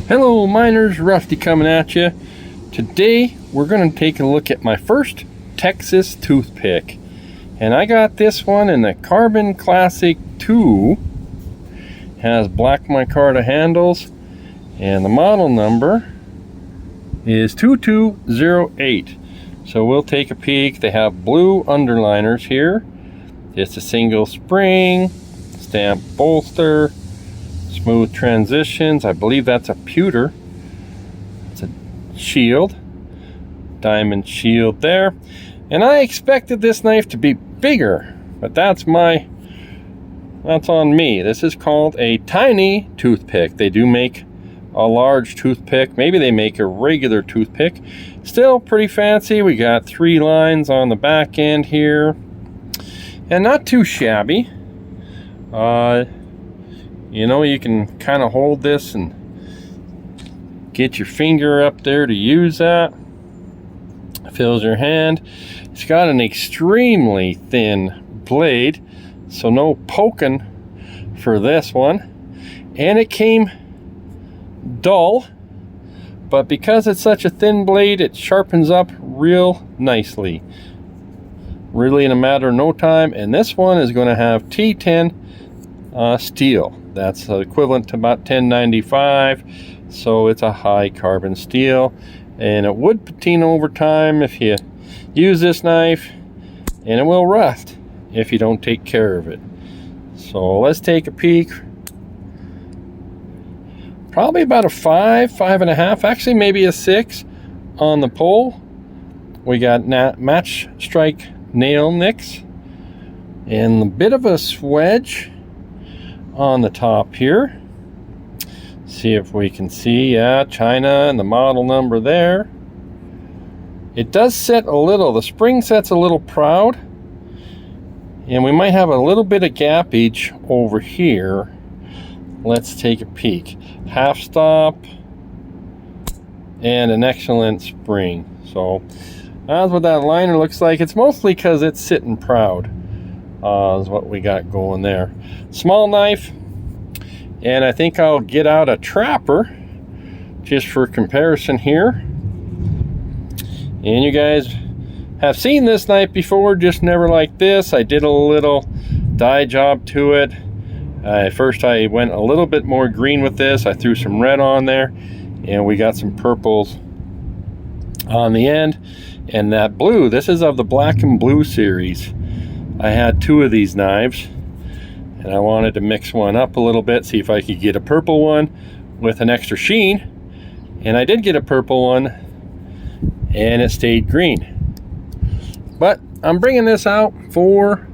Hello miners, Rusty coming at you. Today we're going to take a look at my first Texas toothpick. And I got this one in the Carbon Classic 2. Has black micarta handles and the model number is 2208. So we'll take a peek. They have blue underliners here. It's a single spring, stamp bolster, smooth transitions. I believe that's a pewter. It's a shield, diamond shield there. And I expected this knife to be bigger, but that's on me. This is called a tiny toothpick. They do make a large toothpick. Maybe they make a regular toothpick. Still pretty fancy. We got 3 lines on the back end here, and not too shabby. You know, you can kind of hold this and get your finger up there to use that. Fills your hand. It's got an extremely thin blade, so no poking for this one. And it came dull, but because it's such a thin blade, it sharpens up real nicely. Really in a matter of no time. And this one is going to have T10 steel. That's equivalent to about 1095, so it's a high carbon steel, and it would patina over time if you use this knife, and it will rust if you don't take care of it. So let's take a peek. Probably about a 5, 5.5, actually maybe a 6 on the pole. We got match strike nail nicks and a bit of a swedge on the top here. See if we can see, China and the model number there. It does set a little, the spring sets a little proud, and we might have a little bit of gappage over here. Let's take a peek. Half stop and an excellent spring. So that's what that liner looks like. It's mostly because it's sitting proud. Is what we got going there. Small knife, and I think I'll get out a trapper just for comparison here. And you guys have seen this knife before, just never like this. I did a little dye job to it. First I went a little bit more green with this. I threw some red on there, and we got some purples on the end. And that blue, this is of the black and blue series. I had 2 of these knives, and I wanted to mix one up a little bit, see if I could get a purple one with an extra sheen. And I did get a purple one, and it stayed green. But I'm bringing this out for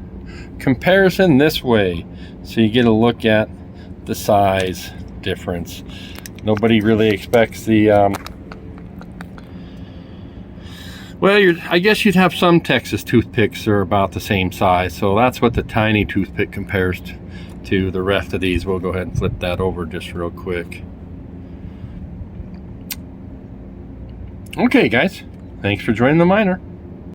comparison this way, so you get a look at the size difference. Nobody really expects the well, I guess you'd have some Texas toothpicks that are about the same size, so that's what the tiny toothpick compares to the rest of these. We'll go ahead and flip that over just real quick. Okay guys, thanks for joining the miner.